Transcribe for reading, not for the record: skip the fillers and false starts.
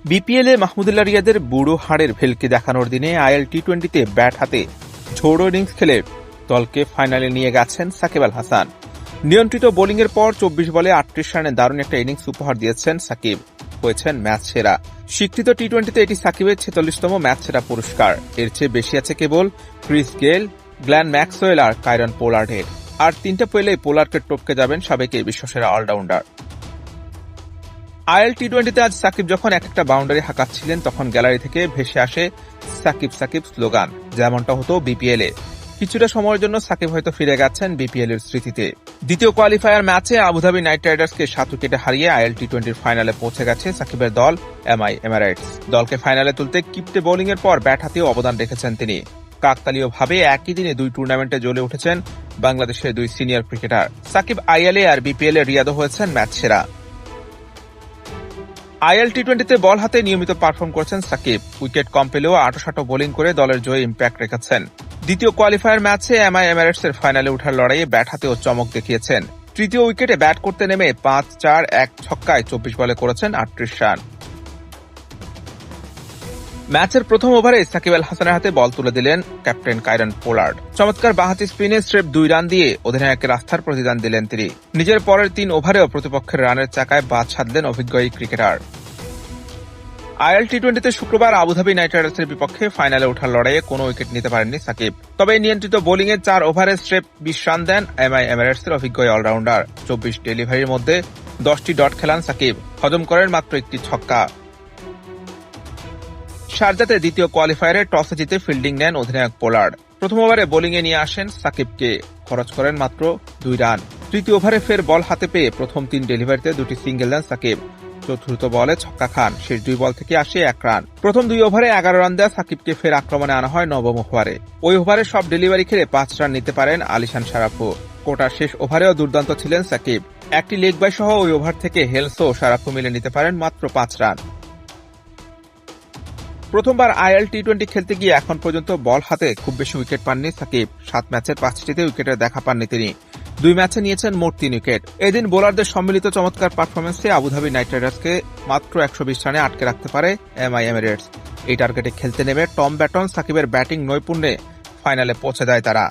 বিপিএলে মাহমুদুল্লাহ রিয়াদের বুড়ো হাড়ের ভেলকি দেখানোর দিনে আইএল টি-20তে ব্যাট হাতে ঝোড়ো ইনিংস খেলে দলকে ফাইনালে নিয়ে গেছেন সাকিব আল হাসান। নিয়ন্ত্রিত বোলিংয়ের পর 24 বলে 38 রানে দারুণ একটা ইনিংস উপহার দিয়েছেন সাকিব, হয়েছেন ম্যাচ সেরা। স্বীকৃত টি-20তে এটি সাকিবের 46তম ম্যাচ সেরা পুরস্কার। এর চেয়ে বেশি আছে কেবল ক্রিস গেল, গ্ল্যান ম্যাক্সওয়েল আর কায়রন পোলার্ডের। আর 3টা পেলেই পোলার্ডকে টপকে যাবেন সাবেক এই বিশ্বসেরা অলরাউন্ডার। আইএল টি-20তে আজ সাকিব যখন একটা বাউন্ডারি হাঁকাচ্ছিলেন তখন গ্যালারি থেকে ভেসে আসে সাকিব সাকিব স্লোগান, যেমনটা হতো বিপিএলে। কিছুটা সময়ের জন্য সাকিব হয়তো ফিরে গেছেন বিপিএল এর স্মৃতিতে। দ্বিতীয় কোয়ালিফায়ার ম্যাচে আবুধাবি নাইট রাইডার্সকে 7 উইকেটে হারিয়ে আইএল টি-20র ফাইনালে পৌঁছে গেছে সাকিবের দল এমআই এমিরেটস। দলকে ফাইনালে তুলতে কিপ্টে বোলিং এর পর ব্যাট হাতেও অবদান রেখেছেন তিনি। কাকতালীয়ভাবে একই দিনে দুই টুর্নামেন্টে জ্বলে উঠেছেন বাংলাদেশের দুই সিনিয়র ক্রিকেটার। সাকিব আইএলএ আর বিপিএল এ রিয়াদও হয়েছেন ম্যাচ সেরা। আইএল টি-20তে বল হাতে নিয়মিত পারফর্ম করেছেন সাকিব। উইকেট কম পেলেও আঁটো বোলিং করে দলের জয়ে ইম্প্যাক্ট রেখেছেন। দ্বিতীয় কোয়ালিফায়ার ম্যাচে এমআই এমিরেটস এর ফাইনালে ওঠার লড়াইয়ে ব্যাট হাতেও চমক দেখিয়েছেন। তৃতীয় উইকেটে ব্যাট করতে নেমে 5-4-1 ছক্কায় 24 বলে করেছেন 38 রান। ম্যাচের প্রথম ওভারে সাকিব আল হাসানের হাতে বল তুলে দিলেন ক্যাপ্টেন কায়রন পোলার্ড। চমৎকার বাঁহাতি স্পিনে স্রেফ 2 রান দিয়ে অধিনায়কের আস্থার প্রতিদান দিলেন তিনি। নিজের পরের 3 ওভারেও প্রতিপক্ষের রানের চাকায় বাদ সাধলেন অভিজ্ঞ এই ক্রিকেটার। আইএল টি-20তে শুক্রবার আবুধাবি নাইট রাইডার্সের বিপক্ষে ফাইনালে ওঠার লড়াইয়ে কোনো উইকেট নিতে পারেননি সাকিব। তবে নিয়ন্ত্রিত বোলিংয়ে 4 ওভারে স্রেফ 20 রান দেন এমআই এমিরেটসের অভিজ্ঞ অলরাউন্ডার। 24 ডেলিভারির মধ্যে 10টি ডট খেলান সাকিব, হজম করেন মাত্র 1টি ছক্কা। শারজাতে দ্বিতীয় কোয়ালিফায়ারে টসে জিতে ফিল্ডিং নেন অধিনায়ক পোলার্ড। প্রথম ওভারে বোলিংয়ে নিয়ে আসেন সাকিবকে, খরচ করেন মাত্র 2 রান। তৃতীয় ওভারে ফের বল হাতে পেয়ে প্রথম 3 ডেলিভারিতে 2টি সিঙ্গেল দেন সাকিব। চতুর্থ বলে ছক্কা খান, শেষ 2 বল থেকে আসে 1 রান। প্রথম 2 ওভারে 11 রান দেওয়া সাকিবকে ফের আক্রমণে আনা হয় নবম ওভারে। ওই ওভারে সব ডেলিভারি খেলে 5 রান নিতে পারেন আলিশান সারাফু। কোটার শেষ ওভারেও দুর্দান্ত ছিলেন সাকিব। একটি লেগ বাই সহ ওই ওভার থেকে হেলস ও সারাফু মিলে নিতে পারেন মাত্র 5 রান। প্রথমবার আইএল টি-20 খেলতে গিয়ে এখন পর্যন্ত বল হাতে খুব বেশি উইকেট পাননি সাকিব। 7 ম্যাচের 5টিতে উইকেটের দেখা পাননি তিনি। 2 ম্যাচে নিয়েছেন মোট 3 উইকেট। এদিন বোলারদের সম্মিলিত চমৎকার পারফরমেন্সে আবুধাবি নাইট রাইডার্সকে মাত্র 120 রানে আটকে রাখতে পারে এমআই এমিরেটস। এই টার্গেটে খেলতে নেমে টম ব্যাটন সাকিবের ব্যাটিং নৈপুণ্যে ফাইনালে পৌঁছে দেয় তারা।